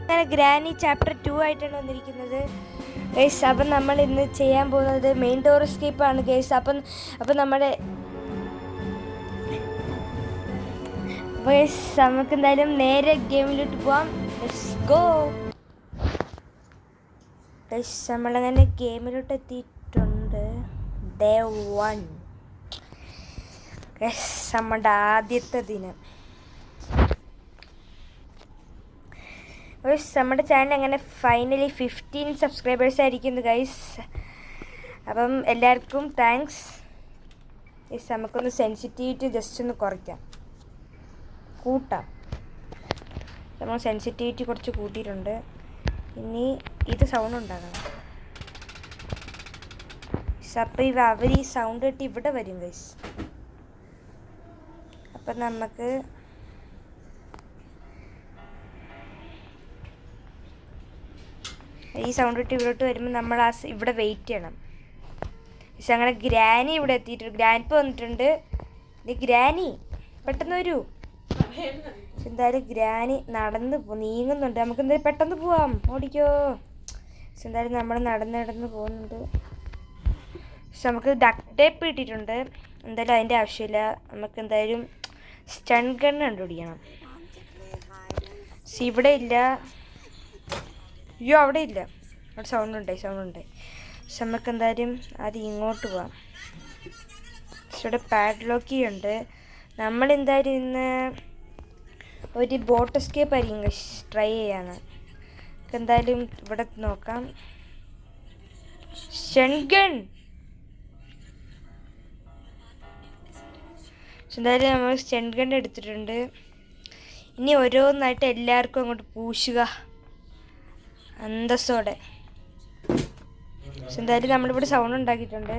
അങ്ങനെ granny chapter 2 ആയിട്ടാണ് വന്നിരിക്കുന്നത് ഗൈസ്. അപ്പം നമ്മൾ ഇന്ന് ചെയ്യാൻ പോകുന്നത് മെയിൻ ഡോർ എസ്കേപ്പാണ് ഗൈസ്. അപ്പം നമ്മുടെ ഗൈസ് നമുക്ക് എന്തായാലും നേരെ ഗെയിമിലോട്ട് പോവാം. Let's go guys. നമ്മളങ്ങനെ ഗെയിമിലോട്ട് എത്തിയിട്ടുണ്ട്. ഡേ 1 ഗൈസ്, നമ്മുടെ ആദ്യത്തെ ദിനം. നമ്മുടെ ചാനൽ അങ്ങനെ ഫൈനലി 15 സബ്സ്ക്രൈബേഴ്സ് ആയിരിക്കുന്നു ഗൈസ്. അപ്പം എല്ലാവർക്കും താങ്ക്സ് ഗൈസ്. നമുക്കൊന്ന് സെൻസിറ്റിവിറ്റി ജസ്റ്റ് ഒന്ന് കൂട്ടാം. നമ്മൾ സെൻസിറ്റിവിറ്റി കുറച്ച് കൂട്ടിയിട്ടുണ്ട്. ഇനി ഇത് സൗണ്ട് ഉണ്ടാകണം. അപ്പം അവർ ഈ സൗണ്ട് കേട്ട് ഇവിടെ വരും ഗൈസ്. അപ്പം നമുക്ക് ഈ സൗണ്ട് ഇട്ട് ഇവിടോട്ട് വരുമ്പോൾ നമ്മൾ ഇവിടെ വെയിറ്റ് ചെയ്യണം. പക്ഷെ അങ്ങനെ ഗ്രാനി ഇവിടെ എത്തിയിട്ടുണ്ട്. ഗ്രാൻഡ് വന്നിട്ടുണ്ട്. ഗ്രാനി പെട്ടെന്ന് വരൂ. എന്തായാലും ഗ്രാനി നീങ്ങുന്നുണ്ട്. നമുക്ക് എന്തായാലും പെട്ടെന്ന് പോവാം. ഓടിക്കോ. പക്ഷെ എന്തായാലും നമ്മൾ നടന്ന് പോകുന്നുണ്ട്. പക്ഷെ നമുക്ക് ഡക്ട് ടേപ്പ് കിട്ടിയിട്ടുണ്ട്. എന്തായാലും അതിൻ്റെ ആവശ്യമില്ല. നമുക്ക് എന്തായാലും സ്റ്റൺ ഗണ്ണ് കണ്ടുപിടിക്കണം. ഇവിടെ ഇല്ല. അയ്യോ, അവിടെ ഇല്ല. അവിടെ സൗണ്ട് ഉണ്ട്. പക്ഷെ നമുക്ക് എന്തായാലും അത് ഇങ്ങോട്ട് പോവാം. പക്ഷെ ഇവിടെ പാഡ്ലോക്ക് ഉണ്ട്. നമ്മളെന്തായാലും ഇന്ന് ഒരു ബോട്ട് എസ്കേപ്പ് ആയിരിക്കും ട്രൈ ചെയ്യാണ്. എന്തായാലും ഇവിടെ നോക്കാം. ഷൺഗൺ. എന്തായാലും നമ്മൾ ഷൺഗൺ എടുത്തിട്ടുണ്ട്. ഇനി ഓരോന്നായിട്ട് എല്ലാവർക്കും അങ്ങോട്ട് പൂശുക അന്തസ്സോടെ. പക്ഷെ എന്തായാലും നമ്മളിവിടെ സൗണ്ട് ഉണ്ടാക്കിയിട്ടുണ്ട്.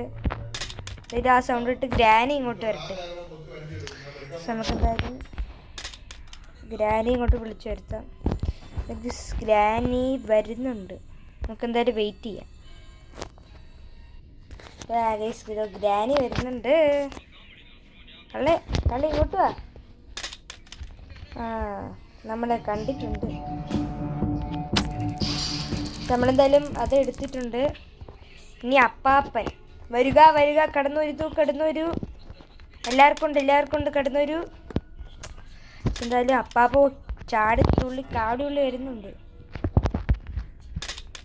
അതായത് ആ സൗണ്ട് ഇട്ട് ഗ്രാനി ഇങ്ങോട്ട് വരട്ടെ. നമുക്ക് എന്തായാലും ഗ്രാനി ഇങ്ങോട്ട് വിളിച്ചു വരുത്താം. ഗ്രാനി വരുന്നുണ്ട്. നമുക്ക് എന്തായാലും വെയിറ്റ് ചെയ്യാം. ഗ്രാനി വരുന്നുണ്ട്. കള്ളേ ഇങ്ങോട്ട് വാ. നമ്മളെ കണ്ടിട്ടുണ്ട്. നമ്മളെന്തായാലും അത് എടുത്തിട്ടുണ്ട്. ഇനി അപ്പാപ്പൻ വരിക. കടന്നു വരൂ. എല്ലാവർക്കും ഉണ്ട് കടന്നു വരൂ. എന്തായാലും അപ്പാപ്പ കാടുള്ളി വരുന്നുണ്ട്.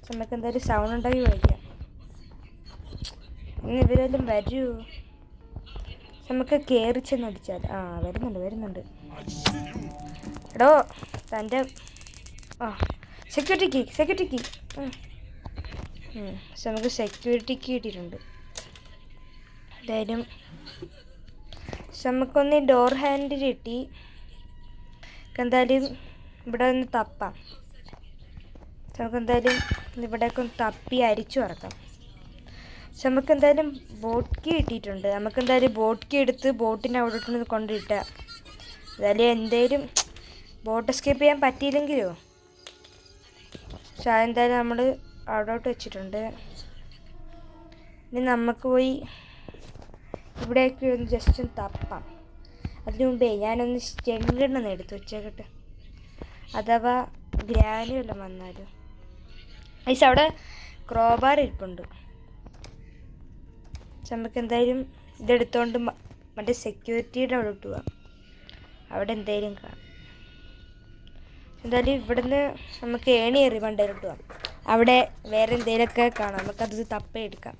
നമുക്ക് എന്തായാലും സൗണ്ട് ഉണ്ടാക്കി വിളിക്കാം. ഇനി ഇവരെല്ലാം വരൂ. നമുക്ക് കയറി ചെന്ന് അടിച്ചാൽ വരുന്നുണ്ട്. എടോ തൻ്റെ സെക്യൂരിറ്റിക്ക് നമുക്ക് സെക്യൂരിറ്റിക്ക് കിട്ടിയിട്ടുണ്ട്. എന്തായാലും നമുക്കൊന്ന് ഡോർ ഹാൻഡിൽ കിട്ടി. എന്തായാലും ഇവിടെ ഒന്ന് തപ്പാം. നമുക്കെന്തായാലും ഇവിടേക്ക് ഒന്ന് തപ്പി അരിച്ചു ഇറക്കാം. നമുക്ക് എന്തായാലും ബോട്ട് കീ കിട്ടിയിട്ടുണ്ട്. നമുക്കെന്തായാലും ബോട്ട് കീ എടുത്ത് ബോട്ടിൻ്റെ അവിടെ കൊണ്ടിട്ട. എന്തായാലും ബോട്ട് എസ്കേപ്പ് ചെയ്യാൻ പറ്റിയില്ലെങ്കിലോ. പക്ഷെ അതെന്തായാലും നമ്മൾ അവിടോട്ട് വെച്ചിട്ടുണ്ട്. ഇനി നമുക്ക് പോയി ഇവിടേക്ക് ഒന്ന് ജസ്റ്റ് ഒന്ന് തപ്പാം. അതിനു മുമ്പേ ഞാനൊന്ന് സ്റ്റെങ്കണ്ണൊന്ന് എടുത്ത് വെച്ചേക്കട്ടെ, അഥവാ ഗ്രാനി വല്ലതും വന്നാലും. ഐസ് അവിടെ ക്രോബാർ ഇരിപ്പുണ്ട്. നമുക്ക് എന്തായാലും ഇതെടുത്തോണ്ട് മറ്റേ സെക്യൂരിറ്റിയുടെ അവിടെ ഇട്ട് പോവാം. അവിടെ എന്തായാലും കാണാം. എന്തായാലും ഇവിടുന്ന് നമുക്ക് ഏണി എറി മണ്ടയിലോട്ട് പോവാം. അവിടെ വേറെ എന്തെങ്കിലുമൊക്കെ കാണാം. നമുക്കത് തപ്പ എടുക്കാം.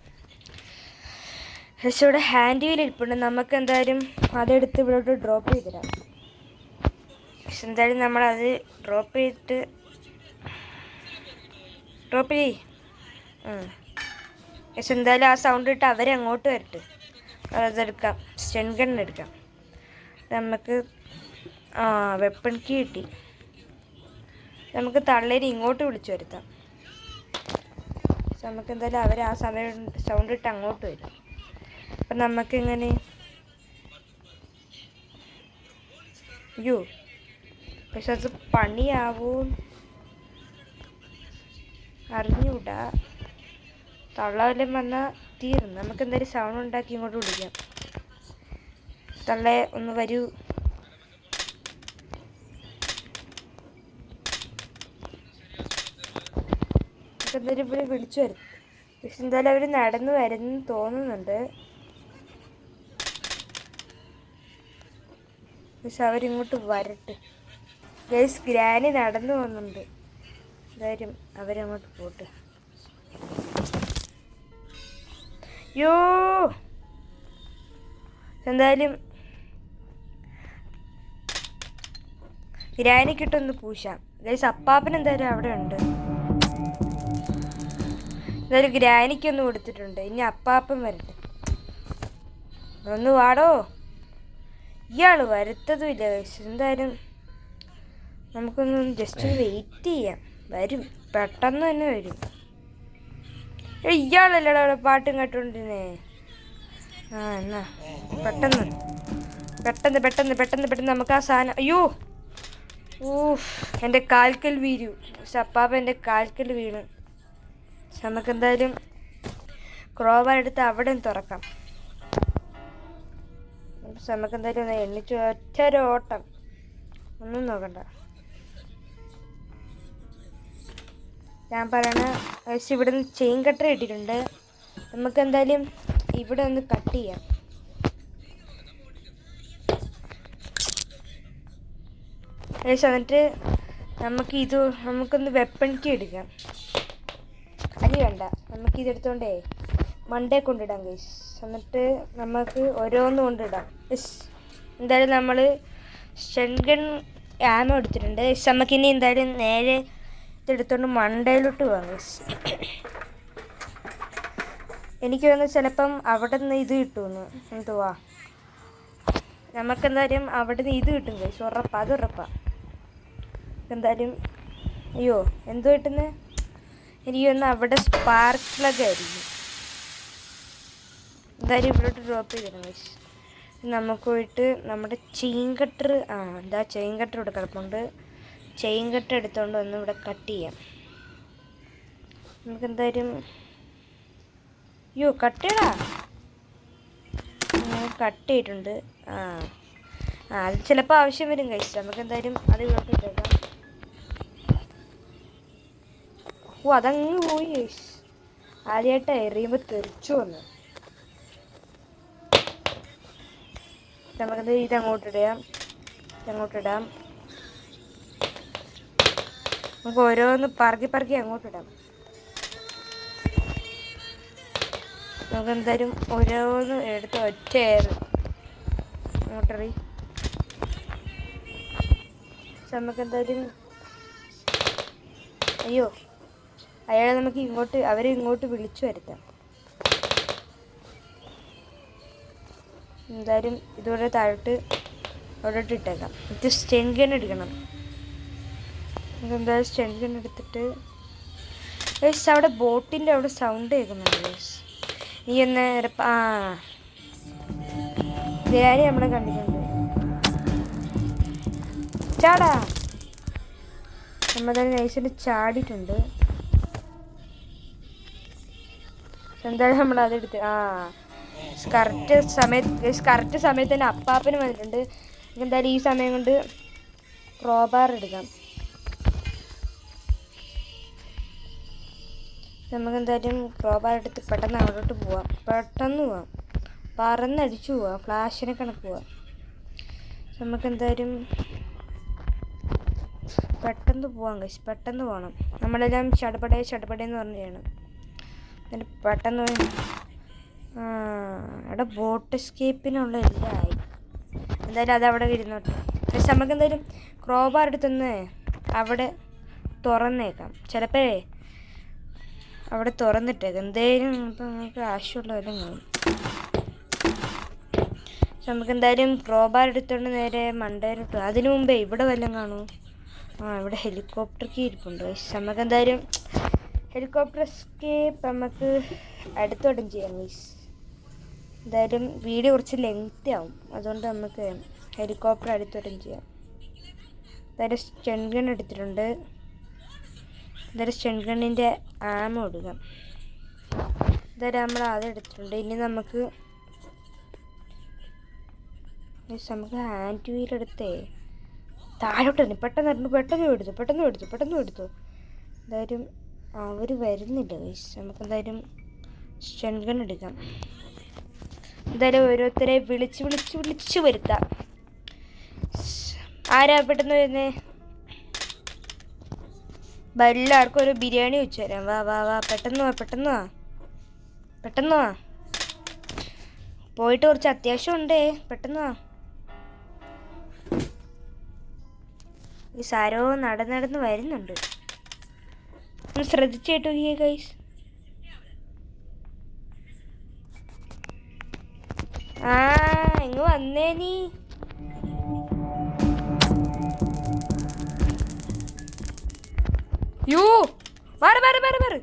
പക്ഷെ ഇവിടെ ഹാൻഡ് വീൽ ഇരിപ്പുണ്ട്. നമുക്ക് എന്തായാലും അതെടുത്ത് ഇവിടോട്ട് ഡ്രോപ്പ് ചെയ്തിടാം. പക്ഷെ എന്തായാലും നമ്മളത് ഡ്രോപ്പ് ചെയ്യ്. പക്ഷെ എന്തായാലും ആ സൗണ്ട് ഇട്ട് അവരങ്ങോട്ട് വരട്ടെ. അതെടുക്കാം. സ്റ്റൺ ഗൺ എടുക്കാം. നമുക്ക് വെപ്പൺ കീ കിട്ടി. നമുക്ക് തള്ളേരി ഇങ്ങോട്ട് വിളിച്ചു വരുത്താം. നമുക്ക് എന്തായാലും അവർ ആ സമയം സൗണ്ട് ഇട്ട് അങ്ങോട്ട് വരും. അപ്പം നമുക്കിങ്ങനെ പക്ഷെ അത് പണിയാവും അറിഞ്ഞൂടാ. തള്ളവല്ലം വന്നാൽ തീർന്നു. നമുക്ക് എന്തായാലും സൗണ്ട് ഉണ്ടാക്കി ഇങ്ങോട്ട് വിളിക്കാം. തള്ളേ ഒന്ന് വരൂ. നമുക്ക് എന്തായാലും ഇവിടെ വിളിച്ചു വരും. പക്ഷെ എന്തായാലും അവർ നടന്നു വരുന്നു തോന്നുന്നുണ്ട്. പക്ഷെ അവരിങ്ങോട്ട് വരട്ടെ ഗൈസ്. ഗ്രാനി നടന്നു പോകുന്നുണ്ട്. എന്തായാലും അവരങ്ങോട്ട് പോട്ടെ. യോ എന്തായാലും ഗ്രാനിക്കിട്ടൊന്ന് പൂശാം ഗൈസ്. അപ്പാപ്പൻ എന്തായാലും അവിടെ ഉണ്ട്. എന്തായാലും ഗ്രാനിക്കൊന്ന് കൊടുത്തിട്ടുണ്ട്. ഇനി അപ്പാപ്പൻ വരട്ടെ. ഒന്ന് വാടോ. ഇയാൾ വരത്തതുമില്ല ഗൈസ്. എന്തായാലും നമുക്കൊന്ന് ജസ്റ്റ് വെയിറ്റ് ചെയ്യാം. വരും, പെട്ടെന്ന് തന്നെ വരും. ഇയാളല്ലടാ അവിടെ പാട്ടും കേട്ടോണ്ടിരുന്നേ. എന്നാ പെട്ടെന്ന് പെട്ടെന്ന് പെട്ടെന്ന് പെട്ടെന്ന് പെട്ടെന്ന് നമുക്ക് ആ സാധനം. അയ്യോ എൻ്റെ കാൽക്കൽ വീരു. പക്ഷെ അപ്പാപ്പ എൻ്റെ കാൽക്കൽ വീണ്. നമുക്കെന്തായാലും ക്രോബാർ എടുത്ത് അവിടെ തുറക്കാം. നമുക്കെന്തായാലും ഒന്ന് എണ്ണിച്ച് ഒറ്റൊരോട്ടം. ഒന്നും നോക്കണ്ട. ഞാൻ പറയണ ഇവിടെ നിന്ന് ചെയിൻ കട്ടർ ഇട്ടിട്ടുണ്ട്. നമുക്കെന്തായാലും ഇവിടെ ഒന്ന് കട്ട് ചെയ്യാം. എന്നിട്ട് നമുക്കൊന്ന് വെപ്പൺ കീ എടുക്കാം. അരി വേണ്ട, നമുക്കിതെടുത്തോണ്ടേ മണ്ടേ കൊണ്ടിടാം ഗൈസ്. എന്നിട്ട് നമുക്ക് ഓരോന്ന് കൊണ്ടിടാം. എന്തായാലും നമ്മൾ ഷെൻഗൺ ആമോ എടുത്തിട്ടുണ്ട്. നമുക്കിനി എന്തായാലും നേരെ ഇതെടുത്തോണ്ട് മണ്ടയിലോട്ട് പോകാം ഗൈസ്. എനിക്ക് തോന്നുന്നു ചിലപ്പം അവിടെ നിന്ന് ഇത് കിട്ടുമെന്ന്. എന്തുവാ, നമുക്കെന്തായാലും അവിടെ നിന്ന് ഇത് കിട്ടും ഗൈസ്. ഉറപ്പാ, അത് ഉറപ്പാ. എന്തായാലും അയ്യോ എന്തോ കിട്ടുന്നത്. എനിക്ക് തോന്നുന്നു അവിടെ സ്പാർക്കിളൊക്കെ ആയിരിക്കും. എന്തായാലും ഇവിടോട്ട് ഡ്രോപ്പ് ചെയ്തിരുന്നു ഗൈസ്. നമുക്ക് പോയിട്ട് നമ്മുടെ ചെയിൻ കട്ടർ എന്താ ചെയിൻ കട്ടർ ഇവിടെ കിടപ്പുണ്ട്. ചെയിൻ കട്ടർ എടുത്തുകൊണ്ട് വന്ന് ഇവിടെ കട്ട് ചെയ്യാം. നമുക്കെന്തായാലും കട്ട് ചെയ്യടാ. കട്ട് ചെയ്തിട്ടുണ്ട്. അത് ചിലപ്പോൾ ആവശ്യം വരും ഗൈസ്. നമുക്കെന്തായാലും അത് ഇങ്ങോട്ട് ഇട്ടേക്കാം. അതങ്ങ് പോയി ഗൈസ്. ആദ്യമായിട്ട് എറിയുമ്പോൾ തെറിച്ചു വന്നു. നമുക്കെന്തായാലും ഇതങ്ങോട്ടിടാം. നമുക്ക് ഓരോന്ന് പറക്കി അങ്ങോട്ടിടാം. നമുക്കെന്തായാലും ഓരോന്ന് എടുത്ത് ഒറ്റയായിരുന്നു അങ്ങോട്ടറി. നമുക്കെന്തായാലും അയാളെ നമുക്ക് അവരെ ഇങ്ങോട്ട് വിളിച്ചു വരുത്താം. എന്തായാലും ഇതുപോലെ താഴോട്ട് അവിടോട്ട് ഇട്ടേക്കാം. ഇത് സ്റ്റെൻ ഗൺ എടുക്കണം. എന്തായാലും സ്റ്റെൻ ഗൺ എടുത്തിട്ട് അവിടെ ബോട്ടിൻ്റെ അവിടെ സൗണ്ട് കേൾക്കുന്നുണ്ട്. നീ ഒന്ന് ഗ്രാനി നമ്മളെ കണ്ടിട്ടുണ്ട്. ചാടാ. നമ്മളെന്തായാലും നൈസിന് ചാടിയിട്ടുണ്ട്. എന്തായാലും നമ്മളതെടുത്ത് കറക്റ്റ് സമയത്ത് തന്നെ അപ്പാപ്പന് വന്നിട്ടുണ്ട്. എന്തായാലും ഈ സമയം കൊണ്ട് ക്രോബാർ എടുക്കാം. നമുക്കെന്തായാലും ക്രോബാർ എടുത്ത് പെട്ടെന്ന് അവിടോട്ട് പോവാം. പറന്നടിച്ചു പോവാം. ഫ്ലാഷിനെ കണക്ക് പോവാം. നമുക്കെന്തായാലും പെട്ടെന്ന് പോവാം ഗൈസ്. പെട്ടെന്ന് പോകണം. നമ്മളെല്ലാം ചടപടേന്ന് പറഞ്ഞു ചെയ്യണം. എന്നിട്ട് പെട്ടെന്ന് അവിടെ ബോട്ട് എസ്കേപ്പിനുള്ള എല്ലാം ആയി. എന്തായാലും അതവിടെ ഇരുന്നോട്ടെ. പക്ഷെ നമുക്കെന്തായാലും ക്രോബാർ എടുത്തൊന്ന് അവിടെ തുറന്നേക്കാം. ചിലപ്പോൾ അവിടെ തുറന്നിട്ടേക്കാം. എന്തായാലും ഇപ്പം നമുക്ക് ആവശ്യമുള്ള വല്ലതും കാണും. നമുക്കെന്തായാലും ക്രോബാർ എടുത്തുകൊണ്ട് നേരെ മണ്ടയിലോട്ട്. അതിനു മുമ്പേ ഇവിടെ വല്ലതും കാണുമോ? ഇവിടെ ഹെലികോപ്റ്റർ കീ ഇരിപ്പുണ്ട്. നമുക്കെന്തായാലും ഹെലികോപ്റ്റർ എസ്കേപ്പ് നമുക്ക് അടുത്തോട്ടും ചെയ്യാം മീസ്. എന്തായാലും വീഡിയോ കുറച്ച് ലെങ്തി ആവും. അതുകൊണ്ട് നമുക്ക് ഹെലികോപ്റ്റർ അടുത്തോട്ടും ചെയ്യാം. എന്തായാലും സ്റ്റൺ ഗൺ എടുത്തിട്ടുണ്ട്. എന്തായാലും സ്റ്റൺ ഗണ്ണിൻ്റെ ആമോ എടുക്കാം. എന്തായാലും നമ്മൾ അതെടുത്തിട്ടുണ്ട്. ഇനി നമുക്ക് ഹാൻഡ് വീൽ എടുത്തേ താഴോട്ട് തന്നെ പെട്ടെന്ന് എടുത്തു. എന്തായാലും അവർ വരുന്നില്ല ഗൈസ്. നമുക്കെന്തായാലും സ്റ്റൺ ഗൺ എടുക്കാം. എന്തായാലും ഓരോരുത്തരെ വിളിച്ച് വരുത്താം. ആരാ പെട്ടെന്ന് വരുന്നേ? എല്ലാവർക്കും ഒരു ബിരിയാണി വെച്ച് തരാം. വാ വാ വാ, പെട്ടെന്ന് വാ. പോയിട്ട് കുറച്ച് അത്യാവശ്യം ഉണ്ടേ, പെട്ടെന്ന് വാ. ഈ സാരോ നടന്ന് വരുന്നുണ്ട്. ഒന്ന് ശ്രദ്ധിച്ചേട്ടോ ഗൈസ്. ഇങ്ങ് വന്നേ നീ. യോ മാറ്.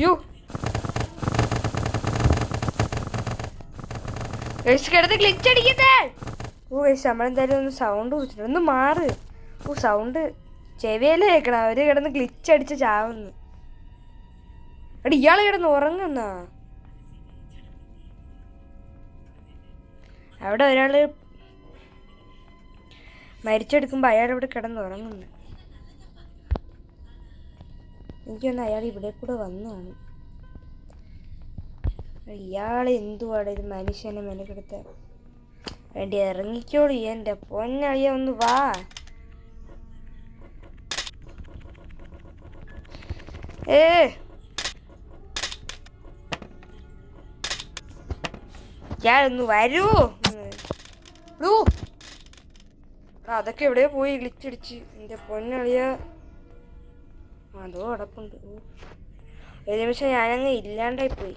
യോ കിടന്ന് ഗ്ലിച്ച് അടിക്കുന്നേ. നമ്മളെന്തായാലും ഒന്ന് സൗണ്ട് കൊടുത്തിട്ടുണ്ട്. ഒന്ന് മാറ്. സൗണ്ട് ചെവിയല്ലേ കേൾക്കണം. അവര് കിടന്ന് ഗ്ലിച്ച് അടിച്ച് ചാവുന്നു. എടി ഇയാള് കിടന്ന് ഉറങ്ങുന്ന. അവിടെ ഒരാള് മരിച്ചെടുക്കുമ്പോ അയാളിവിടെ കിടന്ന് ഉറങ്ങുന്നു. എനിക്കൊന്ന് അയാൾ ഇവിടെ കൂടെ വന്നതാണ്. ഇയാള് എന്തുവാടെ ഇത് മനുഷ്യനെ മെനക്കെടുത്ത വേണ്ടി. ഇറങ്ങിക്കോളി എൻ്റെ പൊന്നളിയ, ഒന്ന് വാ. ഞാനൊന്ന് വരൂ. അതൊക്കെ എവിടെയോ പോയി ഗ്ലിച്ചടിച്ച് എൻ്റെ പൊന്നളിയ. അതോ അടപ്പുണ്ട്. ഒരു നിമിഷം ഞാനങ്ങ് ഇല്ലാണ്ടായി പോയി.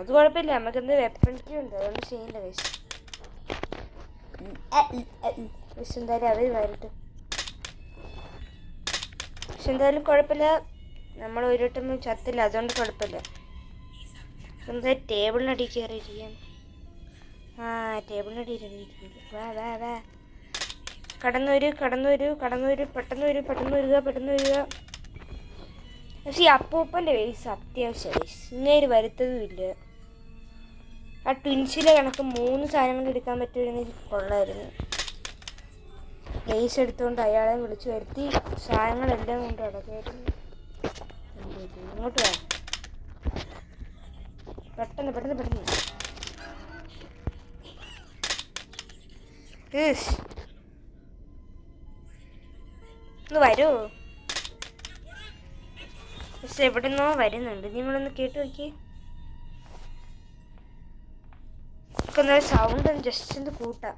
അത് കുഴപ്പമില്ല, നമുക്കെന്ത് വെപ്പൺസ് ഉണ്ട്, അതുകൊണ്ട് ചെയ്യില്ല കഴിച്ചു. എന്തായാലും അവർ വരട്ടെ. പക്ഷെ എന്തായാലും കുഴപ്പമില്ല, നമ്മൾ ഒരു വട്ടം ചത്തില്ല, അതുകൊണ്ട് കുഴപ്പമില്ല. എന്താ ടേബിളിനടി കയറിയിരിക്കാൻ. ടേബിളിനടി വാ വാ വാ. കടന്നു വരൂ. പെട്ടെന്ന് വരിക. പക്ഷെ ഈ അപ്പൂപ്പൻ്റെ വേസ് അത്യാവശ്യം വേസ് ഇങ്ങേര് വരുത്തതുമില്ല. ആ ട്വിൻസിലെ കണക്ക് 3 സാധനങ്ങൾ എടുക്കാൻ പറ്റുമെങ്കിൽ കൊള്ളായിരുന്നു. ലേസ് എടുത്തുകൊണ്ട് അയാളെ വിളിച്ചു വരുത്തി സാധനങ്ങളെല്ലാം കൊണ്ട് അടക്കായിരുന്നു. ഇങ്ങോട്ട് വാ, പെട്ടെന്ന്. ഒന്ന് വരൂ. പക്ഷെ എവിടെന്നോ വരുന്നുണ്ട്, നിങ്ങളൊന്ന് കേട്ട് നോക്കി. സൗണ്ട് ജസ്റ്റ് ഒന്ന് കൂട്ടാം.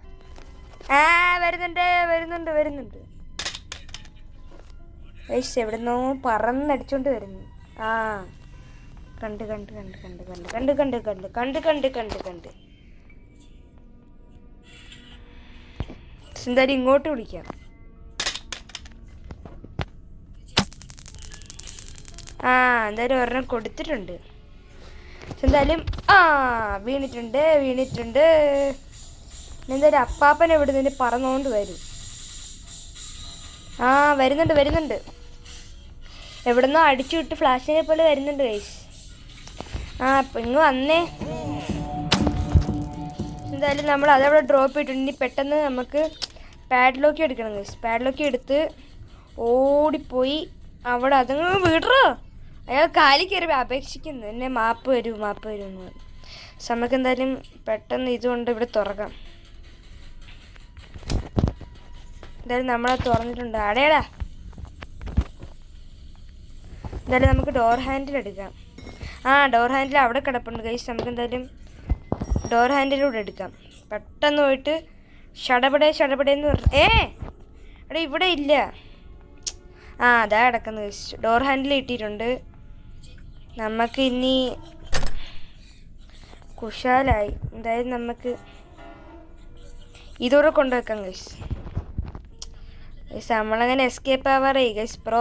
വരുന്നുണ്ട്. എവിടെന്നോ പറന്നടിച്ചോണ്ട് വരുന്നു. കണ്ട്. എന്തായാലും ഇങ്ങോട്ട് വിളിക്കാം. എന്തായാലും ഒരെണ്ണം കൊടുത്തിട്ടുണ്ട്. എന്തായാലും വീണിട്ടുണ്ട്. എന്തായാലും അപ്പാപ്പൻ എവിടെ നിന്ന് പറന്നുകൊണ്ട് വരും. വരുന്നുണ്ട്. എവിടെന്നോ അടിച്ചു വിട്ട് ഫ്ലാഷിനെ പോലെ വരുന്നുണ്ട് ഗൈസ്. അപ്പം ഇങ്ങ് വന്നേ. എന്തായാലും നമ്മൾ അതവിടെ ഡ്രോപ്പ് ചെയ്തിട്ടുണ്ട്. ഇനി പെട്ടെന്ന് നമുക്ക് പാഡ്ലോക്ക് എടുക്കണം ഗൈസ്. പാഡ്ലോക്ക് എടുത്ത് ഓടിപ്പോയി അവിടെ അതങ്ങ് വിടറോ. അയാൾ കാലി കയറി അപേക്ഷിക്കുന്നു, എന്നെ മാപ്പ് വരൂ എന്ന് പറഞ്ഞു. നമുക്ക് എന്തായാലും പെട്ടെന്ന് ഇതുകൊണ്ട് ഇവിടെ തുറക്കാം. എന്തായാലും നമ്മളെ തുറന്നിട്ടുണ്ട്. അടേടാ. എന്തായാലും നമുക്ക് ഡോർ ഹാൻഡിൽ എടുക്കാം. ഡോർ ഹാൻഡിൽ അവിടെ കിടപ്പുണ്ട് ഗൈസ്. നമുക്ക് എന്തായാലും ഡോർ ഹാൻഡിലൂടെ എടുക്കാം. പെട്ടെന്ന് പോയിട്ട് ഷടപടേന്ന് പറഞ്ഞു. എടാ ഇവിടെ ഇല്ല. അതാ കിടക്കുന്നത് ഗൈസ്. ഡോർ ഹാൻഡിൽ ഇട്ടിട്ടുണ്ട്. നമുക്ക് ഇനി കുശാലായി. എന്തായാലും നമുക്ക് ഇതോടെ കൊണ്ടുവെക്കാം ഗൈസ്. നമ്മളങ്ങനെ എസ്കേപ്പ് ആവാറേ ഗൈസ്. പ്രോ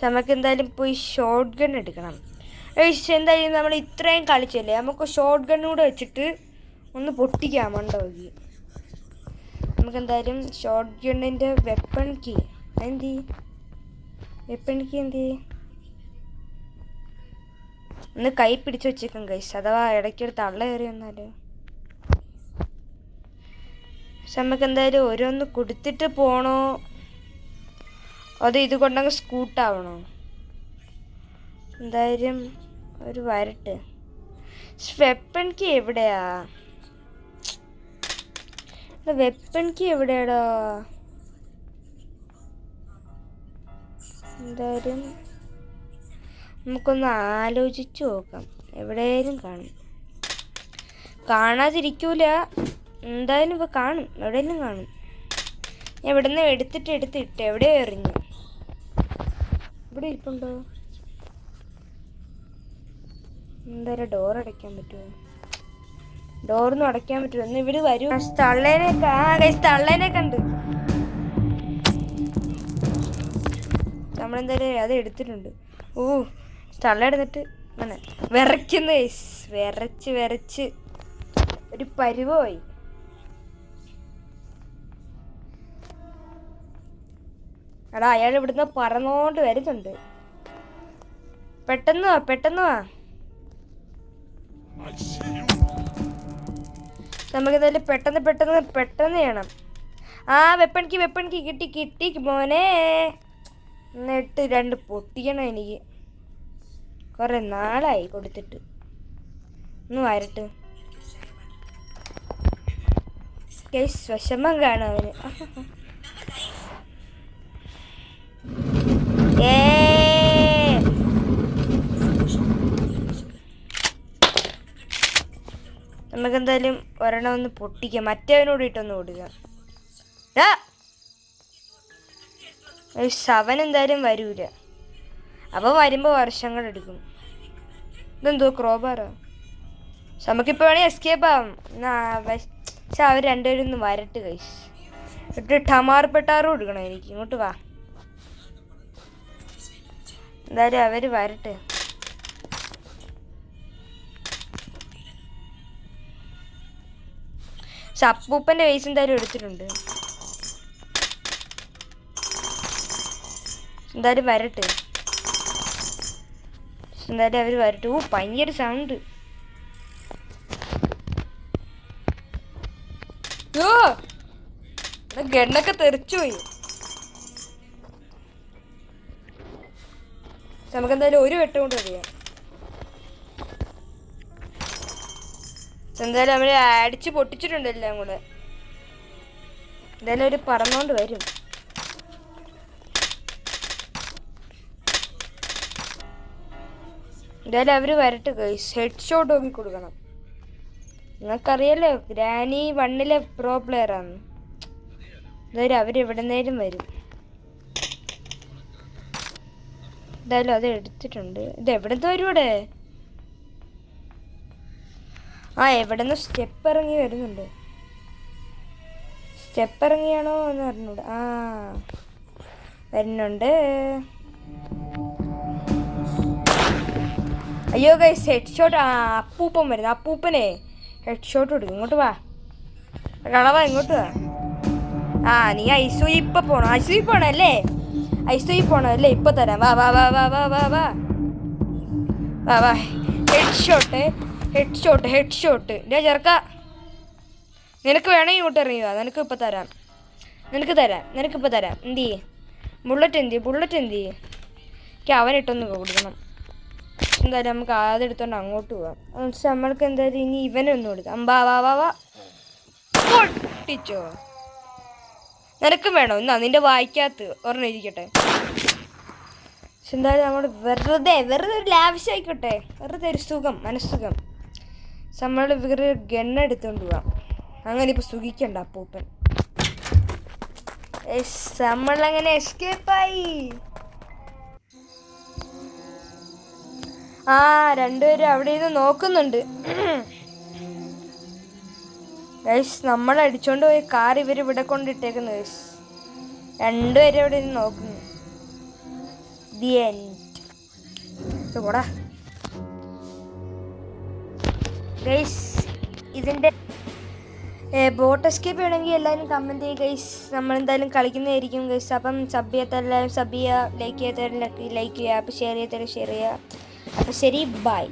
നമുക്ക് എന്തായാലും പോയി ഷോട്ട് ഗൺ എടുക്കണം. എന്തായാലും നമ്മൾ ഇത്രയും കളിച്ചല്ലേ, നമുക്ക് ഷോട്ട് ഗണ്ണൂടെ വെച്ചിട്ട് ഒന്ന് പൊട്ടിക്കാം മണ്ടോക്കി. നമുക്കെന്തായാലും ഷോട്ട് ഗണ്ണിൻ്റെ വെപ്പൺ കീ എന്ത് ഒന്ന് കൈ പിടിച്ച് വെച്ചേക്കാം ഗൈസ്. അഥവാ ഇടയ്ക്കൊരു തള്ള കയറി വന്നാൽ. പക്ഷെ നമുക്ക് എന്തായാലും ഓരോന്ന് കൊടുത്തിട്ട് പോണോ അതോ ഇത് കൊണ്ടങ്ങ് സ്കൂട്ടാവണോ? എന്തായാലും ഒരു വരട്ടെ. വെപ്പൺ കീ എവിടെയാ? വെപ്പൺ കീ എവിടെയാടാ? എന്തായാലും നമുക്കൊന്ന് ആലോചിച്ച് നോക്കാം. എവിടെയായാലും കാണും, കാണാതിരിക്കൂല. എന്തായാലും ഇപ്പോൾ കാണും, എവിടെയെങ്കിലും കാണും. എവിടെ നിന്ന് എടുത്തിട്ട് എവിടെയോ എറിഞ്ഞു. ഇവിടെ ഇരിപ്പുണ്ടോ? എന്തായാലും ഡോർ അടയ്ക്കാൻ പറ്റുമോ? ഡോറൊന്നും അടയ്ക്കാൻ പറ്റുമോ? ഒന്ന് ഇവര് വരൂ. തള്ളേനെ കണ്ട് നമ്മളെന്തായാലും അത് എടുത്തിട്ടുണ്ട്. ഓ തള്ള എടുത്തിട്ട് അങ്ങനെ വിറയ്ക്കുന്ന വിറച്ച് ഒരു പരുവമായി. എടാ അയാൾ ഇവിടുന്ന് പറന്നോണ്ട് വരുന്നുണ്ട്. പെട്ടെന്ന് വാ. നമുക്കെന്തായാലും പെട്ടെന്ന് ചെയ്യണം. ആ വെപ്പൺ കീ കിട്ടി മോനെ. എന്നിട്ട് 2 പൊട്ടിക്കണം. എനിക്ക് കുറെ നാളായി കൊടുത്തിട്ട്. ഒന്ന് വരട്ടെ. വിഷമം കാണും അവന്. നമുക്കെന്തായാലും ഒരെണ്ണം ഒന്ന് പൊട്ടിക്കാം. മറ്റവനോട് ഇട്ടൊന്ന് കൊടുക്കാം. അവൻ എന്തായാലും വരൂല. അപ്പം വരുമ്പോൾ വർഷങ്ങളെടുക്കും. ഇതെന്തോ ക്രോബാറാ? നമുക്കിപ്പോൾ വേണമെങ്കിൽ എസ്കേപ്പ് ആവും. പക്ഷെ അവർ രണ്ടുപേരും ഒന്ന് വരട്ട് ഗൈസ്. എന്നിട്ട് ടമാർപ്പെട്ടാറും കൊടുക്കണം എനിക്ക്. ഇങ്ങോട്ട് വാ. എന്തായാലും അവർ വരട്ടെ. പക്ഷെ അപ്പൂപ്പൻ്റെ വേസ് എന്തായാലും എടുത്തിട്ടുണ്ട്. എന്തായാലും വരട്ടെ. എന്തായാലും അവർ വരട്ടെ. ഭയങ്കര സൗണ്ട്. ഗണ്ണൊക്കെ തെറിച്ചുപോയി. നമുക്കെന്തായാലും ഒരു വെട്ടം കൊണ്ട് അറിയാം. എന്തായാലും അവരെ അടിച്ച് പൊട്ടിച്ചിട്ടുണ്ട് എല്ലാം കൂടെ. എന്തായാലും അവർ പറന്നോണ്ട് വരും. എന്തായാലും അവർ വരട്ടെ ഗൈസ്. ഹെഡ് ഷോട്ട് നോക്കി കൊടുക്കണം. നിങ്ങൾക്കറിയാലോ ഗ്രാനി 1 പ്രോ പ്ലെയറാണ്. എന്തായാലും അവരെവിടുന്നേലും വരും. എന്തായാലും അത് എടുത്തിട്ടുണ്ട്. ഇത് എവിടുന്ന് വരും ഇവിടെ? എവിടെ നിന്ന് സ്റ്റെപ്പ് ഇറങ്ങി വരുന്നുണ്ട്. സ്റ്റെപ്പ് ഇറങ്ങിയാണോ എന്ന് പറഞ്ഞൂടെ? വരുന്നുണ്ട്. അയ്യോ ഗൈസ് ഹെഡ് ഷോട്ട്. അപ്പൂപ്പൻ വരുന്നു. അപ്പൂപ്പനെ ഹെഡ് ഷോട്ട് കൊടുക്കും. ഇങ്ങോട്ട് വാ കളവാ, ഇങ്ങോട്ട് വാ. നീ ഐസൂയി ഇപ്പം പോണോ? ഐസൂയി പോണല്ലേ? ഇപ്പം തരാം. വാ. Head shot. ഞാൻ ചെറുക്ക, നിനക്ക് വേണമെങ്കിൽ ഇങ്ങോട്ട് ഇറങ്ങി വാ. നിനക്കിപ്പോൾ തരാം. എന്ത് ചെയ്യേ? ബുള്ളറ്റ് എന്ത് ചെയ്യേ? എനിക്ക് അവനിട്ടൊന്ന് കൊടുക്കണം. എന്തായാലും നമുക്ക് ആദ്യം എടുത്തോണ്ട് അങ്ങോട്ട് പോവാം. നമ്മൾക്ക് എന്തായാലും ഇനി ഇവനൊന്നും കൊടുക്കാം. വാ പൊട്ടിച്ചോ? നിനക്കും വേണോ? എന്നാ നിന്റെ വായിക്കകത്ത് ഒരെണ്ണം ഇരിക്കട്ടെ. പക്ഷെ എന്തായാലും നമ്മൾ വെറുതെ ഒരു ലാവിശായിക്കോട്ടെ. വെറുതെ ഒരു സുഖം, മനസ്സുഖം. നമ്മൾ വേറെ ഗണ്ണെടുത്തോണ്ട് പോവാം. അങ്ങനെ ഇപ്പൊ സുഖിക്കണ്ട അപ്പൂപ്പൻ. നമ്മളങ്ങനെ എസ്കേപ്പായി. രണ്ടുപേരും അവിടെ നിന്ന് നോക്കുന്നുണ്ട്. നമ്മൾ അടിച്ചോണ്ട് പോയി കാർ ഇവിടെ കൊണ്ടിട്ടേക്കുന്നു. രണ്ടുപേരും അവിടെ നിന്ന് നോക്കുന്നു. The end. കൂടാ ഇതിൻ്റെ ബോട്ട് എസ്കേപ്പ് ചെയ്യണമെങ്കിൽ എല്ലാവരും കമൻറ്റ് ചെയ്യുക ഗൈസ്. നമ്മളെന്തായാലും കളിക്കുന്നതായിരിക്കും ഗൈസ്. അപ്പം സബ് ചെയ്യാത്തവരെല്ലാവരും സബ് ചെയ്യുക, ലൈക്ക് ചെയ്യാത്തവരെല്ലാം ലൈക്ക് ചെയ്യുക, അപ്പോൾ ഷെയർ ചെയ്യാത്തവരെ ഷെയർ ചെയ്യുക. അപ്പോൾ ശരി, ബൈ.